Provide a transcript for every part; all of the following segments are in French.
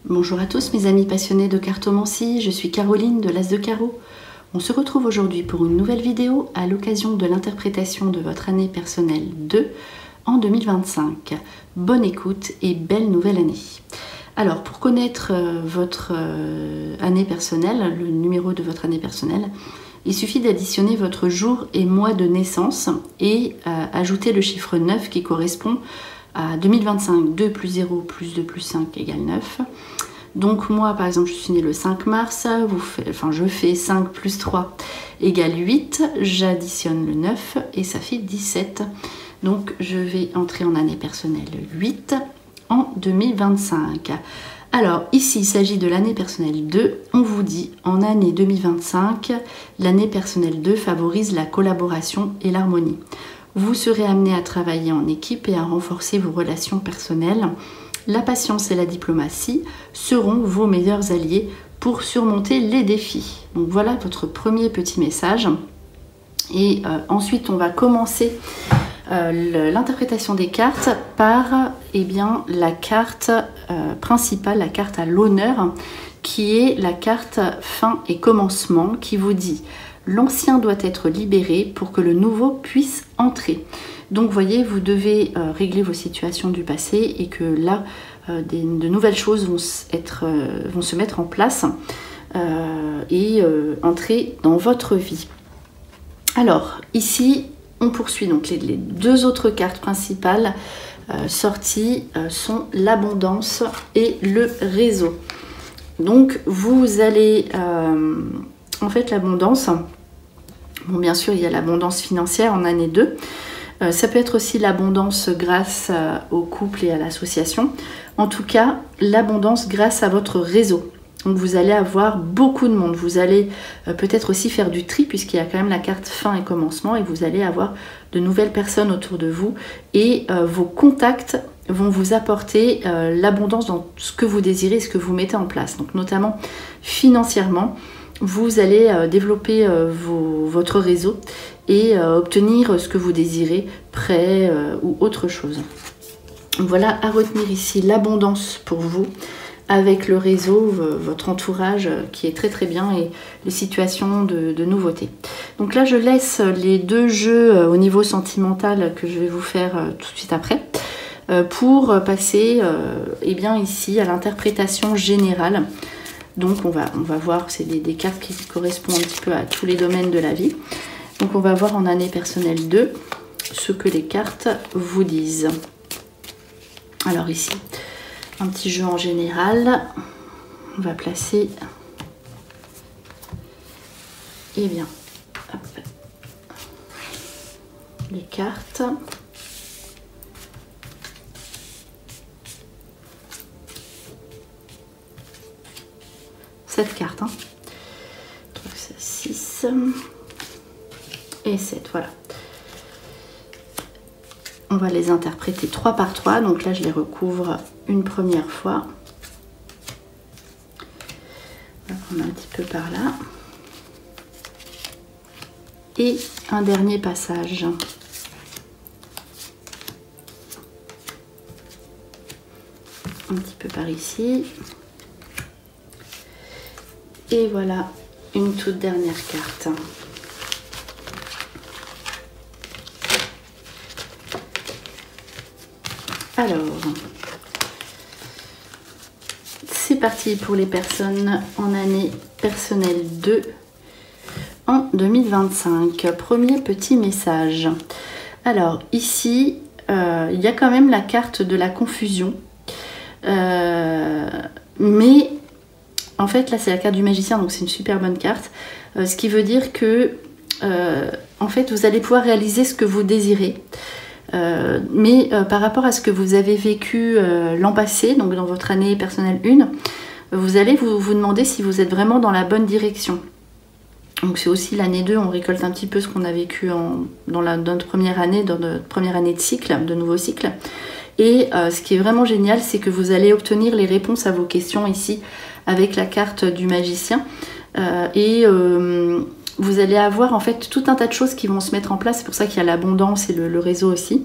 Bonjour à tous mes amis passionnés de cartomancie, je suis Caroline de l'As de Carreau. On se retrouve aujourd'hui pour une nouvelle vidéo à l'occasion de l'interprétation de votre année personnelle 2 en 2025. Bonne écoute et belle nouvelle année. Alors pour connaître votre année personnelle, le numéro de votre année personnelle, il suffit d'additionner votre jour et mois de naissance et ajouter le chiffre 9 qui correspond à 2025. 2 plus 0 plus 2 plus 5 égale 9. Donc moi par exemple je suis née le 5 mars, je fais 5 plus 3 égale 8, j'additionne le 9 et ça fait 17. Donc je vais entrer en année personnelle 8 en 2025. Alors ici il s'agit de l'année personnelle 2, on vous dit en année 2025, l'année personnelle 2 favorise la collaboration et l'harmonie. Vous serez amené à travailler en équipe et à renforcer vos relations personnelles. La patience et la diplomatie seront vos meilleurs alliés pour surmonter les défis. Donc voilà votre premier petit message. Et ensuite, on va commencer l'interprétation des cartes par la carte principale, la carte à l'honneur, qui est la carte fin et commencement, qui vous dit « L'ancien doit être libéré pour que le nouveau puisse entrer ». Donc, vous voyez, vous devez régler vos situations du passé et que là, de nouvelles choses vont se mettre en place et entrer dans votre vie. Alors, ici, on poursuit. Donc, les deux autres cartes principales sorties sont l'abondance et le réseau. Donc, vous allez... en fait, l'abondance... Bon, bien sûr, il y a l'abondance financière en année 2. Ça peut être aussi l'abondance grâce au couple et à l'association. En tout cas, l'abondance grâce à votre réseau. Donc vous allez avoir beaucoup de monde. Vous allez peut-être aussi faire du tri puisqu'il y a quand même la carte fin et commencement et vous allez avoir de nouvelles personnes autour de vous et vos contacts vont vous apporter l'abondance dans ce que vous désirez, ce que vous mettez en place. Donc notamment financièrement, vous allez développer votre réseau et obtenir ce que vous désirez, prêt ou autre chose. Voilà à retenir ici l'abondance pour vous, avec le réseau, votre entourage qui est très très bien et les situations de nouveautés. Donc là je laisse les deux jeux au niveau sentimental que je vais vous faire tout de suite après pour passer ici à l'interprétation générale. Donc on va voir, c'est des cartes qui correspondent un petit peu à tous les domaines de la vie. Donc on va voir en année personnelle 2 ce que les cartes vous disent. Alors ici, un petit jeu en général. On va placer les cartes. Cette carte, hein. 6 et 7, voilà. On va les interpréter 3 par 3, donc là je les recouvre une première fois. On va prendre un petit peu par là. Et un dernier passage. Un petit peu par ici. Et voilà une toute dernière carte. Alors, c'est parti pour les personnes en année personnelle 2 en 2025. Premier petit message. Alors ici, il y a quand même la carte de la confusion. Mais en fait, là, c'est la carte du magicien, donc c'est une super bonne carte. Ce qui veut dire que, en fait, vous allez pouvoir réaliser ce que vous désirez. Mais par rapport à ce que vous avez vécu l'an passé, donc dans votre année personnelle 1, vous allez vous demander si vous êtes vraiment dans la bonne direction. Donc c'est aussi l'année 2, on récolte un petit peu ce qu'on a vécu dans notre première année, dans notre première année de cycle, de nouveau cycle. Et ce qui est vraiment génial, c'est que vous allez obtenir les réponses à vos questions ici avec la carte du magicien. Vous allez avoir en fait tout un tas de choses qui vont se mettre en place. C'est pour ça qu'il y a l'abondance et le réseau aussi.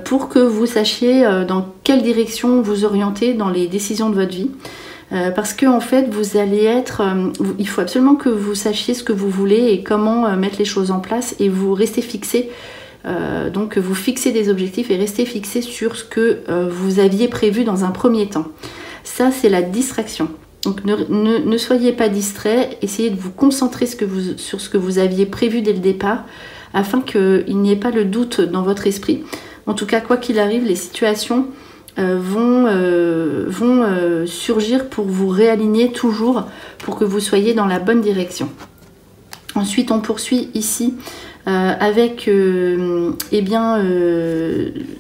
Pour que vous sachiez dans quelle direction vous orienter dans les décisions de votre vie. parce que en fait vous allez être, il faut absolument que vous sachiez ce que vous voulez et comment mettre les choses en place, et vous restez fixé. Donc vous fixez des objectifs et restez fixé sur ce que vous aviez prévu dans un premier temps. Ça, c'est la distraction. Donc ne soyez pas distrait, essayez de vous concentrer sur ce que vous aviez prévu dès le départ, afin qu'il n'y ait pas le doute dans votre esprit. En tout cas, quoi qu'il arrive, les situations vont surgir pour vous réaligner toujours, pour que vous soyez dans la bonne direction. Ensuite, on poursuit ici avec,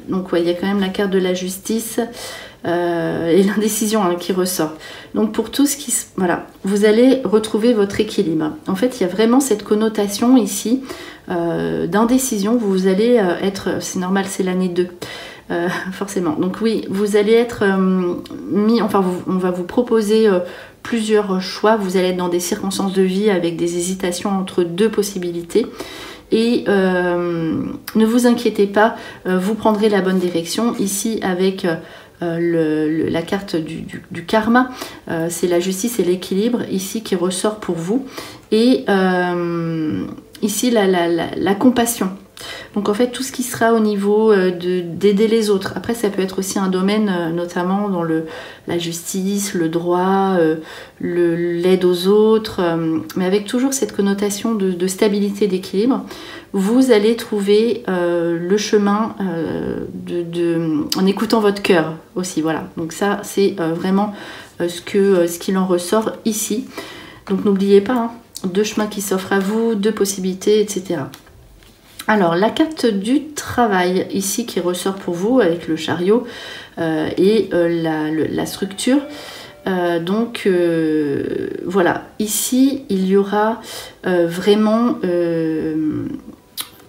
donc ouais, il y a quand même la carte de la justice et l'indécision qui ressort. Donc pour tout ce qui... Voilà, vous allez retrouver votre équilibre. En fait, il y a vraiment cette connotation ici d'indécision. Vous allez être... C'est normal, c'est l'année 2. Forcément. Donc oui, vous allez être mis... Enfin, on va vous proposer... plusieurs choix, vous allez être dans des circonstances de vie avec des hésitations entre deux possibilités, et ne vous inquiétez pas, vous prendrez la bonne direction. Ici avec la carte du karma, c'est la justice et l'équilibre ici qui ressort pour vous, et ici la compassion. Donc en fait tout ce qui sera au niveau d'aider les autres. Après ça peut être aussi un domaine notamment dans la justice, le droit, l'aide aux autres, mais avec toujours cette connotation de stabilité, d'équilibre. Vous allez trouver le chemin en écoutant votre cœur aussi. Voilà, donc ça c'est vraiment ce qu'il en ressort ici. Donc n'oubliez pas, hein, 2 chemins qui s'offrent à vous, 2 possibilités, etc. Alors, la carte du travail, ici, qui ressort pour vous avec le chariot et la structure. Voilà, ici, il y aura vraiment,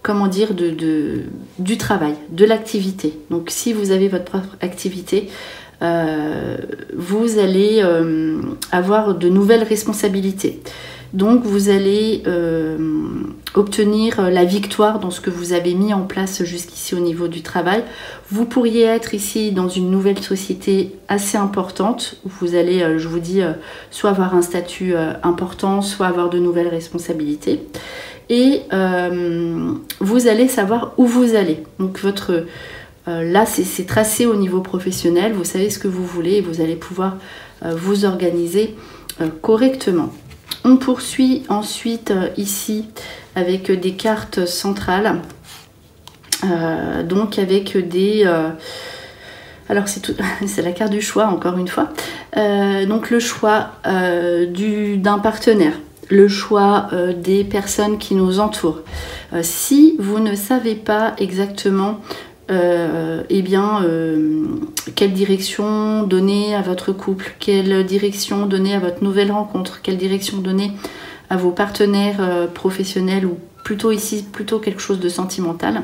comment dire, du travail, de l'activité. Donc, si vous avez votre propre activité, vous allez avoir de nouvelles responsabilités. Donc vous allez obtenir la victoire dans ce que vous avez mis en place jusqu'ici au niveau du travail. Vous pourriez être ici dans une nouvelle société assez importante, où vous allez, je vous dis, soit avoir un statut important, soit avoir de nouvelles responsabilités. Et vous allez savoir où vous allez. Donc là, c'est tracé au niveau professionnel, vous savez ce que vous voulez et vous allez pouvoir vous organiser correctement. On poursuit ensuite ici avec des cartes centrales, donc avec des... alors c'est la carte du choix encore une fois, donc le choix d'un partenaire, le choix des personnes qui nous entourent. Si vous ne savez pas exactement quelle direction donner à votre couple, quelle direction donner à votre nouvelle rencontre, quelle direction donner à vos partenaires professionnels, ou plutôt ici, plutôt quelque chose de sentimental,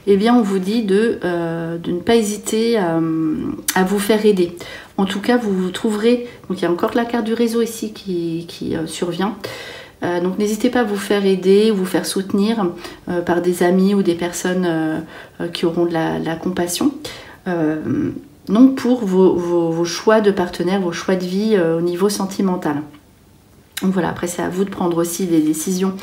eh bien on vous dit de ne pas hésiter à vous faire aider. En tout cas, vous trouverez, donc il y a encore la carte du réseau ici qui survient. Donc n'hésitez pas à vous faire aider, vous faire soutenir par des amis ou des personnes qui auront de la compassion. Donc pour vos choix de partenaire, vos choix de vie au niveau sentimental. Donc voilà, après c'est à vous de prendre aussi des décisions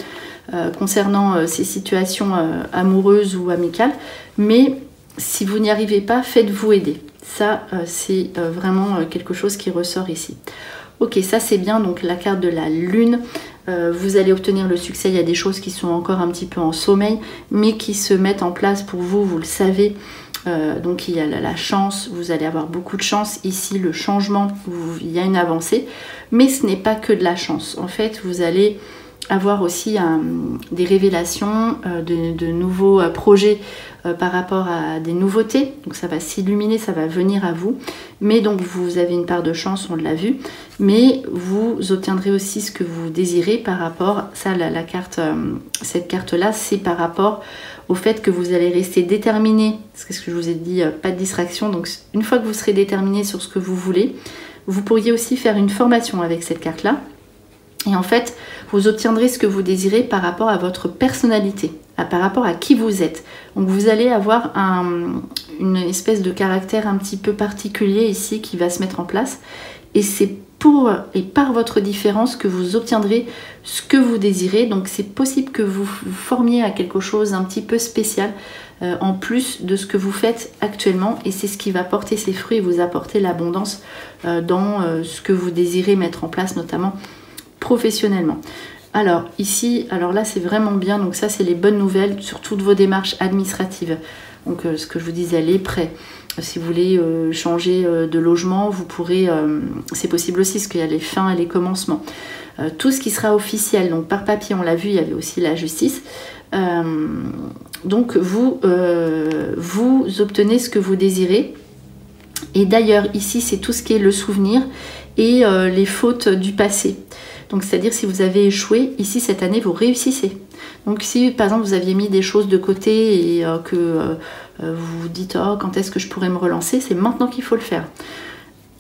concernant ces situations amoureuses ou amicales. Mais si vous n'y arrivez pas, faites-vous aider. Ça, c'est vraiment quelque chose qui ressort ici. Ok, ça c'est bien, donc la carte de la lune. Vous allez obtenir le succès. Il y a des choses qui sont encore un petit peu en sommeil, mais qui se mettent en place pour vous, vous le savez. Donc il y a la chance, vous allez avoir beaucoup de chance. Ici, le changement, il y a une avancée, mais ce n'est pas que de la chance. En fait, vous allez avoir aussi des révélations, de nouveaux projets par rapport à des nouveautés. Donc ça va s'illuminer, ça va venir à vous. Mais donc vous avez une part de chance, on l'a vu. Mais vous obtiendrez aussi ce que vous désirez par rapport, ça cette carte-là, c'est par rapport au fait que vous allez rester déterminé. C'est ce que je vous ai dit, pas de distraction. Donc une fois que vous serez déterminé sur ce que vous voulez, vous pourriez aussi faire une formation avec cette carte-là. Et en fait, vous obtiendrez ce que vous désirez par rapport à votre personnalité, par rapport à qui vous êtes. Donc vous allez avoir une espèce de caractère un petit peu particulier ici qui va se mettre en place. Et c'est pour et par votre différence que vous obtiendrez ce que vous désirez. Donc c'est possible que vous vous formiez à quelque chose un petit peu spécial en plus de ce que vous faites actuellement, et c'est ce qui va porter ses fruits et vous apporter l'abondance dans ce que vous désirez mettre en place, notamment professionnellement. Alors ici, alors là c'est vraiment bien, donc ça c'est les bonnes nouvelles sur toutes vos démarches administratives. Donc ce que je vous disais, les prêts, si vous voulez changer de logement, vous pourrez, c'est possible aussi parce qu'il y a les fins et les commencements. Tout ce qui sera officiel, donc par papier, on l'a vu, il y avait aussi la justice. Donc vous obtenez ce que vous désirez. Et d'ailleurs ici c'est tout ce qui est le souvenir et les fautes du passé. Donc c'est-à-dire si vous avez échoué, ici cette année vous réussissez. Donc si par exemple vous aviez mis des choses de côté et que vous vous dites oh, quand est-ce que je pourrais me relancer, c'est maintenant qu'il faut le faire.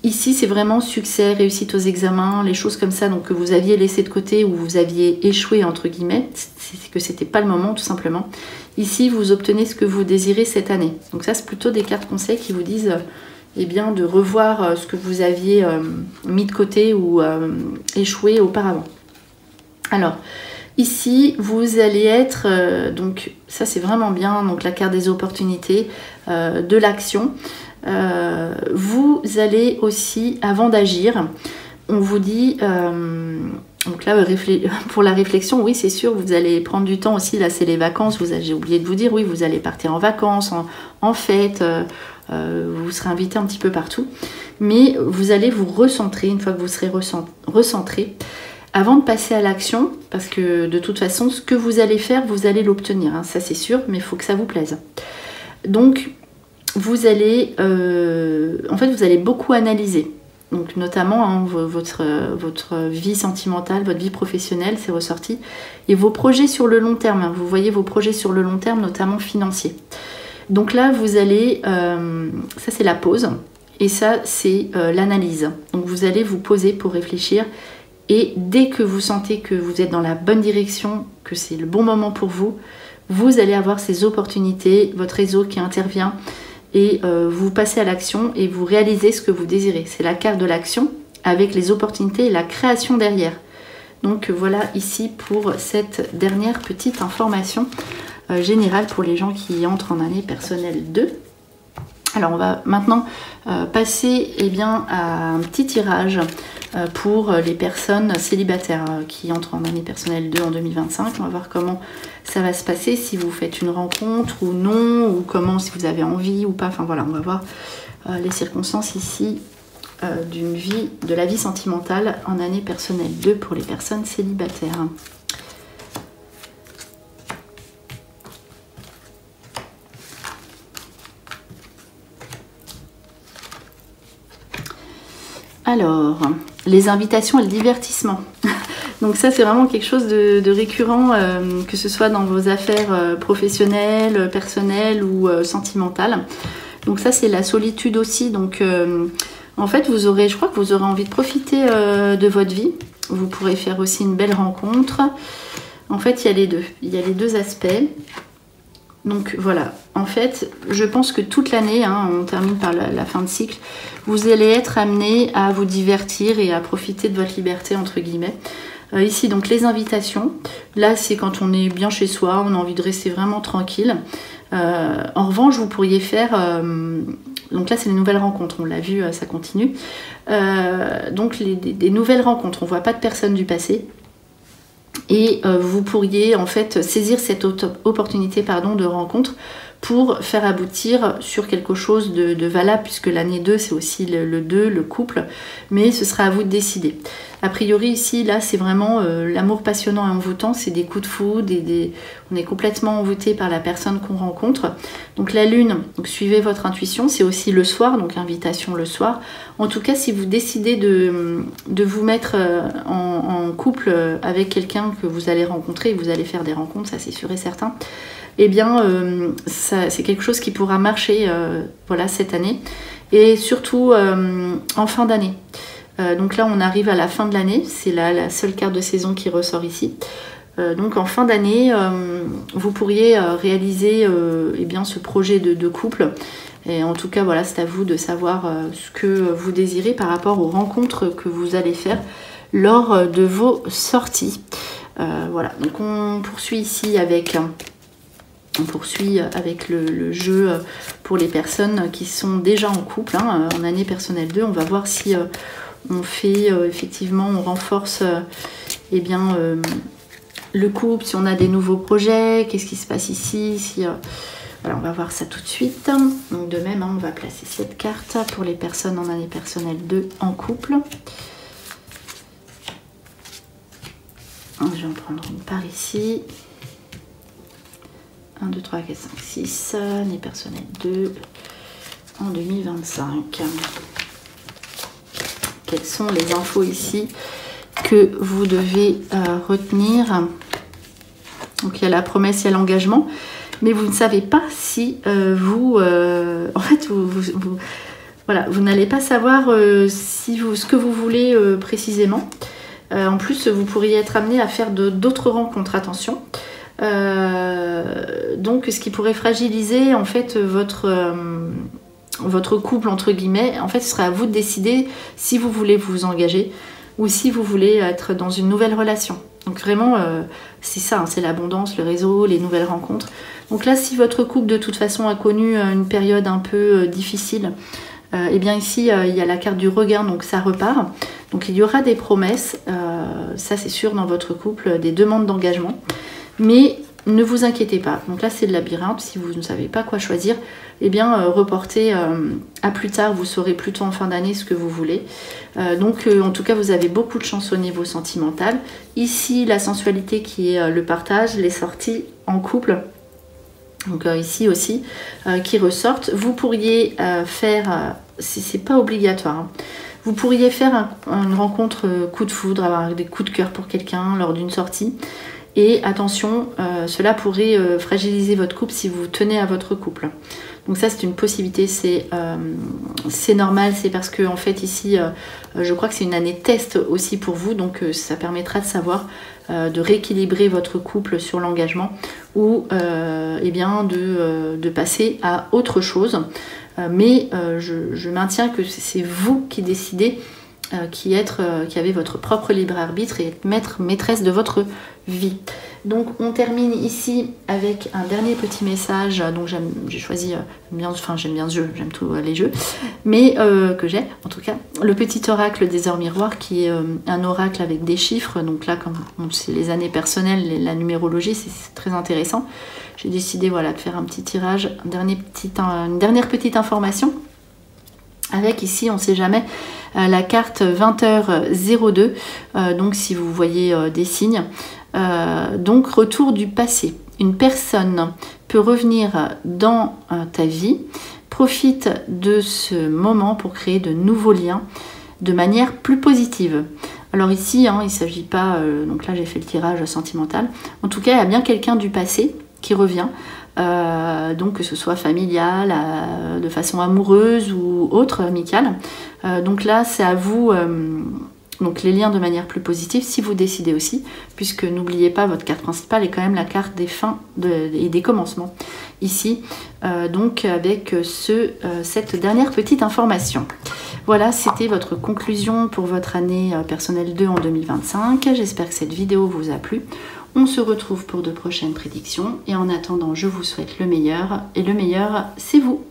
Ici c'est vraiment succès, réussite aux examens, les choses comme ça donc que vous aviez laissé de côté ou vous aviez échoué entre guillemets, c'est que c'était pas le moment tout simplement. Ici vous obtenez ce que vous désirez cette année. Donc ça c'est plutôt des cartes conseils qui vous disent eh bien, de revoir ce que vous aviez mis de côté ou échoué auparavant. Alors, ici, vous allez être, donc ça c'est vraiment bien, donc la carte des opportunités, de l'action. Vous allez aussi, avant d'agir, on vous dit, donc là, pour la réflexion, oui c'est sûr, vous allez prendre du temps aussi, là c'est les vacances, j'ai oublié de vous dire, oui vous allez partir en vacances, en fête, vous serez invité un petit peu partout, mais vous allez vous recentrer une fois que vous serez recentré avant de passer à l'action, parce que de toute façon ce que vous allez faire vous allez l'obtenir, hein, ça c'est sûr, mais il faut que ça vous plaise. Donc vous allez en fait vous allez beaucoup analyser, donc notamment hein, votre vie sentimentale, votre vie professionnelle, c'est ressorti, et vos projets sur le long terme, hein, vous voyez vos projets sur le long terme, notamment financiers. Donc là, vous allez, ça c'est la pause, et ça c'est l'analyse. Donc vous allez vous poser pour réfléchir, et dès que vous sentez que vous êtes dans la bonne direction, que c'est le bon moment pour vous, vous allez avoir ces opportunités, votre réseau qui intervient, et vous passez à l'action et vous réalisez ce que vous désirez. C'est la carte de l'action avec les opportunités et la création derrière. Donc voilà ici pour cette dernière petite information générale pour les gens qui entrent en année personnelle 2. Alors on va maintenant passer eh bien, à un petit tirage pour les personnes célibataires qui entrent en année personnelle 2 en 2025. On va voir comment ça va se passer, si vous faites une rencontre ou non, ou comment, si vous avez envie ou pas. Enfin voilà, on va voir les circonstances ici de la vie sentimentale en année personnelle 2 pour les personnes célibataires. Alors, les invitations et le divertissement. Donc ça, c'est vraiment quelque chose de récurrent, que ce soit dans vos affaires professionnelles, personnelles ou sentimentales. Donc ça, c'est la solitude aussi. Donc en fait, je crois que vous aurez envie de profiter de votre vie. Vous pourrez faire aussi une belle rencontre. En fait, il y a les deux. Il y a les deux aspects. Donc voilà, en fait, je pense que toute l'année, hein, on termine par la fin de cycle, vous allez être amené à vous divertir et à profiter de votre liberté, entre guillemets. Ici, donc les invitations. Là, c'est quand on est bien chez soi, on a envie de rester vraiment tranquille. En revanche, vous pourriez faire... donc là, c'est les nouvelles rencontres, on l'a vu, ça continue. Donc des nouvelles rencontres, on ne voit pas de personnes du passé. Et vous pourriez en fait saisir cette opportunité de rencontre pour faire aboutir sur quelque chose de valable, puisque l'année 2 c'est aussi le 2, le couple, mais ce sera à vous de décider. A priori ici, là c'est vraiment l'amour passionnant et envoûtant, c'est des coups de foudre, on est complètement envoûté par la personne qu'on rencontre. Donc la lune, donc suivez votre intuition, c'est aussi le soir, donc invitation le soir. En tout cas, si vous décidez de vous mettre en couple avec quelqu'un que vous allez rencontrer, vous allez faire des rencontres, ça c'est sûr et certain, eh bien c'est quelque chose qui pourra marcher voilà, cette année, et surtout en fin d'année. Donc là on arrive à la fin de l'année, c'est la seule carte de saison qui ressort ici. Donc en fin d'année, vous pourriez réaliser eh bien, ce projet de couple Et en tout cas, voilà, c'est à vous de savoir ce que vous désirez par rapport aux rencontres que vous allez faire lors de vos sorties. Voilà, donc on poursuit ici avec... le jeu pour les personnes qui sont déjà en couple, hein, en année personnelle 2. On va voir si on fait effectivement, on renforce eh bien, le couple, si on a des nouveaux projets, qu'est-ce qui se passe ici, si, voilà, on va voir ça tout de suite. Donc de même, hein, on va placer cette carte pour les personnes en année personnelle 2 en couple. Je vais en prendre une par ici. 1, 2, 3, 4, 5, 6, année personnelle 2 en 2025. Quelles sont les infos ici que vous devez retenir? Donc il y a la promesse, il y a l'engagement, mais vous ne savez pas si en fait, voilà, vous n'allez pas savoir ce que vous voulez précisément. En plus, vous pourriez être amené à faire d'autres rencontres, attention. Donc ce qui pourrait fragiliser en fait votre couple entre guillemets, en fait ce sera à vous de décider si vous voulez vous engager ou si vous voulez être dans une nouvelle relation. Donc vraiment c'est ça, hein, c'est l'abondance, le réseau, les nouvelles rencontres. Donc là, si votre couple de toute façon a connu une période un peu difficile, et bien ici il y a la carte du regain, donc ça repart. Donc il y aura des promesses, ça c'est sûr, dans votre couple, des demandes d'engagement. Mais ne vous inquiétez pas. Donc là, c'est le labyrinthe. Si vous ne savez pas quoi choisir, eh bien, reportez à plus tard. Vous saurez plutôt en fin d'année ce que vous voulez. En tout cas, vous avez beaucoup de chance au niveau sentimental. Ici, la sensualité qui est le partage, les sorties en couple. Donc ici aussi, qui ressortent. Vous pourriez faire... c'est pas obligatoire, hein. Vous pourriez faire une rencontre coup de foudre, avoir des coups de cœur pour quelqu'un lors d'une sortie. Et attention, cela pourrait fragiliser votre couple si vous tenez à votre couple. Donc ça, c'est une possibilité, c'est normal, c'est parce que en fait ici, je crois que c'est une année test aussi pour vous, donc ça permettra de savoir, de rééquilibrer votre couple sur l'engagement ou eh bien de passer à autre chose. Mais je maintiens que c'est vous qui décidez, qui avez votre propre libre arbitre et être maître, maîtresse de votre vie. Donc on termine ici avec un dernier petit message. Donc j'ai choisi, j'aime bien ce jeu, j'aime tous les jeux, mais que j'ai en tout cas, le petit oracle des heures miroirs, qui est un oracle avec des chiffres. Donc là, comme c'est les années personnelles, la numérologie, c'est très intéressant. J'ai décidé, voilà, de faire un petit tirage, une dernière petite information. Avec ici, on ne sait jamais, la carte 20h02, donc si vous voyez des signes, donc retour du passé. Une personne peut revenir dans ta vie, profite de ce moment pour créer de nouveaux liens de manière plus positive. Alors ici, hein, il ne s'agit pas, donc là j'ai fait le tirage sentimental, en tout cas il y a bien quelqu'un du passé qui revient. Donc que ce soit familial, de façon amoureuse ou autre, amicale. Donc là, c'est à vous, donc les liens de manière plus positive, si vous décidez aussi, puisque n'oubliez pas, votre carte principale est quand même la carte des fins et des commencements. Ici, donc avec cette dernière petite information. Voilà, c'était votre conclusion pour votre année personnelle 2 en 2025. J'espère que cette vidéo vous a plu. On se retrouve pour de prochaines prédictions et en attendant, je vous souhaite le meilleur et le meilleur, c'est vous.